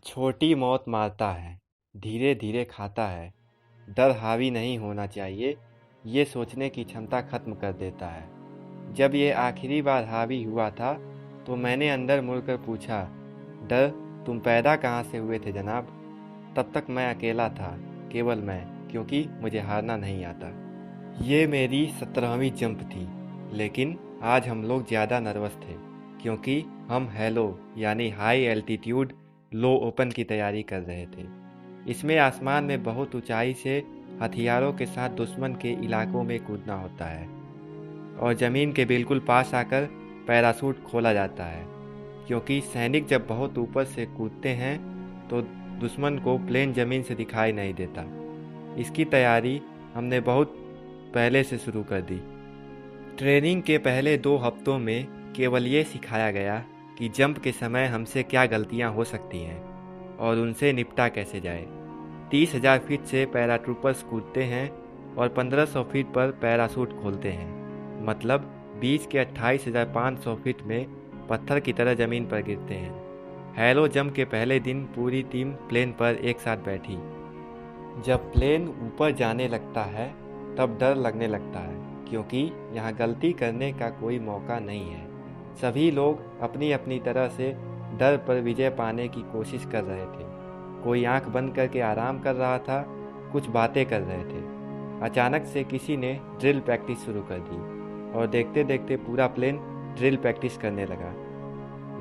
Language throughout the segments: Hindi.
छोटी मौत मारता है, धीरे धीरे खाता है। डर हावी नहीं होना चाहिए, ये सोचने की क्षमता खत्म कर देता है। जब ये आखिरी बार हावी हुआ था तो मैंने अंदर मुड़कर पूछा, डर तुम पैदा कहाँ से हुए थे जनाब? तब तक मैं अकेला था, केवल मैं, क्योंकि मुझे हारना नहीं आता। ये मेरी 17वीं जंप थी, लेकिन आज हम लोग ज़्यादा नर्वस थे क्योंकि हम हेलो यानी हाई एल्टीट्यूड लो ओपन की तैयारी कर रहे थे। इसमें आसमान में बहुत ऊंचाई से हथियारों के साथ दुश्मन के इलाकों में कूदना होता है और ज़मीन के बिल्कुल पास आकर पैराशूट खोला जाता है, क्योंकि सैनिक जब बहुत ऊपर से कूदते हैं तो दुश्मन को प्लेन ज़मीन से दिखाई नहीं देता। इसकी तैयारी हमने बहुत पहले से शुरू कर दी। ट्रेनिंग के पहले 2 हफ्तों में केवल ये सिखाया गया कि जंप के समय हमसे क्या गलतियां हो सकती हैं और उनसे निपटा कैसे जाए। 30,000 फीट से पैराट्रूपर्स कूदते हैं और 1500 फीट पर पैराशूट खोलते हैं, मतलब बीच के 28,500 फीट में पत्थर की तरह ज़मीन पर गिरते हैं। हैलो जंप के पहले दिन पूरी टीम प्लेन पर एक साथ बैठी। जब प्लेन ऊपर जाने लगता है तब डर लगने लगता है, क्योंकि यहाँ गलती करने का कोई मौका नहीं है। सभी लोग अपनी अपनी तरह से डर पर विजय पाने की कोशिश कर रहे थे। कोई आंख बंद करके आराम कर रहा था, कुछ बातें कर रहे थे। अचानक से किसी ने ड्रिल प्रैक्टिस शुरू कर दी और देखते देखते पूरा प्लेन ड्रिल प्रैक्टिस करने लगा।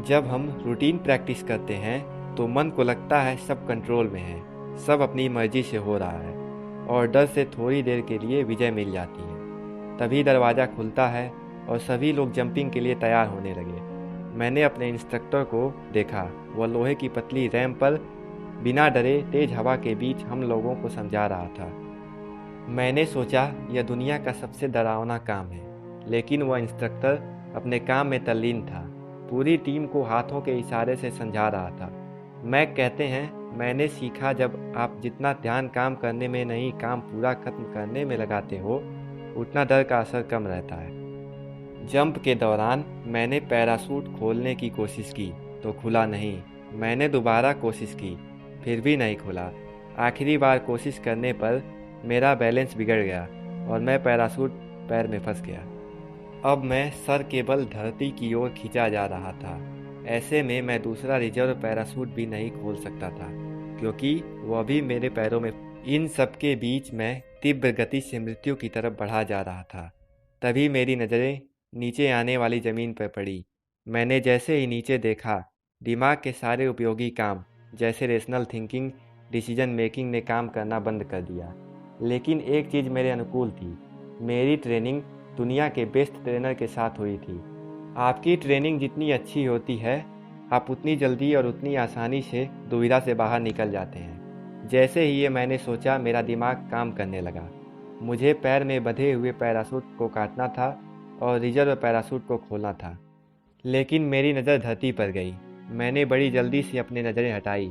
जब हम रूटीन प्रैक्टिस करते हैं तो मन को लगता है सब कंट्रोल में है, सब अपनी मर्जी से हो रहा है और डर से थोड़ी देर के लिए विजय मिल जाती है। तभी दरवाज़ा खुलता है और सभी लोग जंपिंग के लिए तैयार होने लगे। मैंने अपने इंस्ट्रक्टर को देखा, वह लोहे की पतली रैंप पर बिना डरे तेज हवा के बीच हम लोगों को समझा रहा था। मैंने सोचा यह दुनिया का सबसे डरावना काम है, लेकिन वह इंस्ट्रक्टर अपने काम में तल्लीन था। पूरी टीम को हाथों के इशारे से समझा रहा था। मैक कहते हैं, मैंने सीखा जब आप जितना ध्यान काम करने में नहीं काम पूरा खत्म करने में लगाते हो, उतना डर का असर कम रहता है। जंप के दौरान मैंने पैराशूट खोलने की कोशिश की तो खुला नहीं। मैंने दोबारा कोशिश की, फिर भी नहीं खुला। आखिरी बार कोशिश करने पर मेरा बैलेंस बिगड़ गया और मैं पैराशूट पैर में फंस गया। अब मैं सर के बल धरती की ओर खींचा जा रहा था। ऐसे में मैं दूसरा रिजर्व पैराशूट भी नहीं खोल सकता था, क्योंकि वह भी मेरे पैरों में। इन सब के बीच मैं तीव्र गति से मृत्यु की तरफ बढ़ा जा रहा था। तभी मेरी नज़रें नीचे आने वाली ज़मीन पर पड़ी। मैंने जैसे ही नीचे देखा, दिमाग के सारे उपयोगी काम जैसे रेशनल थिंकिंग, डिसीजन मेकिंग ने काम करना बंद कर दिया। लेकिन एक चीज़ मेरे अनुकूल थी, मेरी ट्रेनिंग दुनिया के बेस्ट ट्रेनर के साथ हुई थी। आपकी ट्रेनिंग जितनी अच्छी होती है, आप उतनी जल्दी और उतनी आसानी से दुविधा से बाहर निकल जाते हैं। जैसे ही ये मैंने सोचा, मेरा दिमाग काम करने लगा। मुझे पैर में बंधे हुए पैराशूट को काटना था और रिजर्व पैराशूट को खोलना था। लेकिन मेरी नज़र धरती पर गई। मैंने बड़ी जल्दी से अपनी नज़रें हटाई,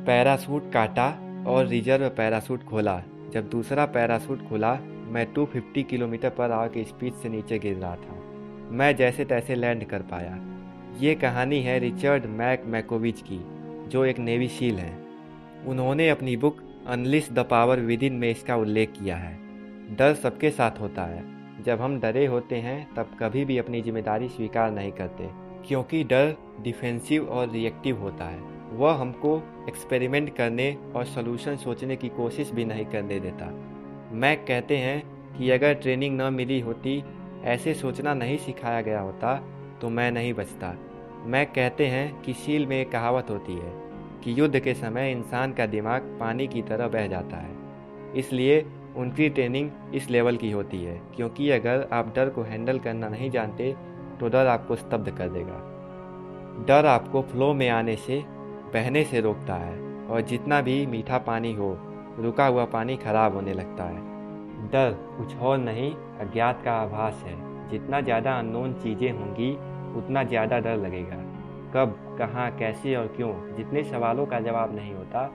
पैराशूट काटा और रिजर्व पैराशूट खोला। जब दूसरा पैराशूट खुला, मैं 250 किलोमीटर पर आवर की स्पीड से नीचे गिर रहा था। मैं जैसे तैसे लैंड कर पाया। ये कहानी है रिचर्ड मैकोविच की, जो एक नेवी सील हैं। उन्होंने अपनी book unleash the power with in में इसका उल्लेख किया है। डर सबके साथ होता है। जब हम डरे होते हैं तब कभी भी अपनी जिम्मेदारी स्वीकार नहीं करते, क्योंकि डर डिफेंसिव और रिएक्टिव होता है। वह हमको एक्सपेरिमेंट करने और सॉल्यूशन सोचने की कोशिश भी नहीं करने देता। मैक कहते हैं कि अगर ट्रेनिंग न मिली होती, ऐसे सोचना नहीं सिखाया गया होता, तो मैं नहीं बचता। मैक कहते हैं कि सील में एक कहावत होती है कि युद्ध के समय इंसान का दिमाग पानी की तरह बह जाता है। इसलिए उनकी ट्रेनिंग इस लेवल की होती है, क्योंकि अगर आप डर को हैंडल करना नहीं जानते तो डर आपको स्तब्ध कर देगा। डर आपको फ्लो में आने से, बहने से रोकता है, और जितना भी मीठा पानी हो, रुका हुआ पानी खराब होने लगता है। डर कुछ और नहीं, अज्ञात का आभास है। जितना ज़्यादा अननोन चीज़ें होंगी, उतना ज़्यादा डर लगेगा। कब, कहाँ, कैसे और क्यों, जितने सवालों का जवाब नहीं होता,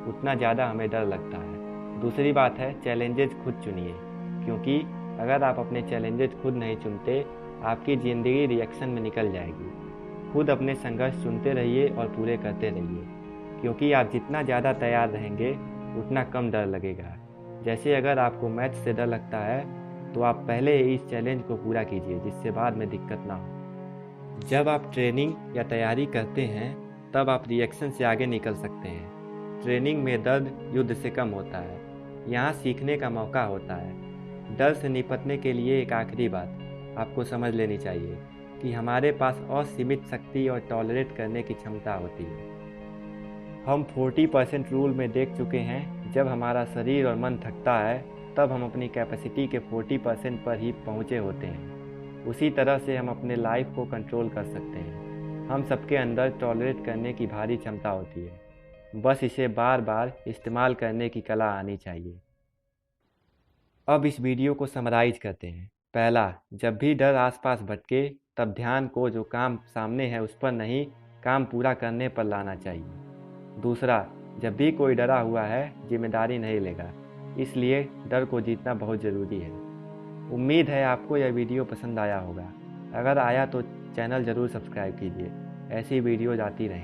उतना ज़्यादा हमें डर लगता है। दूसरी बात है, चैलेंजेस खुद चुनिए, क्योंकि अगर आप अपने चैलेंजेस खुद नहीं चुनते, आपकी ज़िंदगी रिएक्शन में निकल जाएगी। खुद अपने संघर्ष चुनते रहिए और पूरे करते रहिए, क्योंकि आप जितना ज़्यादा तैयार रहेंगे उतना कम डर लगेगा। जैसे अगर आपको मैथ से डर लगता है तो आप पहले इस चैलेंज को पूरा कीजिए, जिससे बाद में दिक्कत ना हो। जब आप ट्रेनिंग या तैयारी करते हैं तब आप रिएक्शन से आगे निकल सकते हैं। ट्रेनिंग में दर्द युद्ध से कम होता है, यहाँ सीखने का मौका होता है। डर से निपटने के लिए एक आखिरी बात आपको समझ लेनी चाहिए कि हमारे पास असीमित शक्ति और टॉलरेट करने की क्षमता होती है। हम 40% रूल में देख चुके हैं, जब हमारा शरीर और मन थकता है तब हम अपनी कैपेसिटी के 40% पर ही पहुँचे होते हैं। उसी तरह से हम अपने लाइफ को कंट्रोल कर सकते हैं। हम सबके अंदर टॉलरेट करने की भारी क्षमता होती है, बस इसे बार बार इस्तेमाल करने की कला आनी चाहिए। अब इस वीडियो को समराइज करते हैं। पहला, जब भी डर आसपास भटके तब ध्यान को जो काम सामने है उस पर नहीं, काम पूरा करने पर लाना चाहिए। दूसरा, जब भी कोई डरा हुआ है जिम्मेदारी नहीं लेगा, इसलिए डर को जीतना बहुत ज़रूरी है। उम्मीद है आपको यह वीडियो पसंद आया होगा। अगर आया तो चैनल ज़रूर सब्सक्राइब कीजिए, ऐसी वीडियोज़ आती रहें।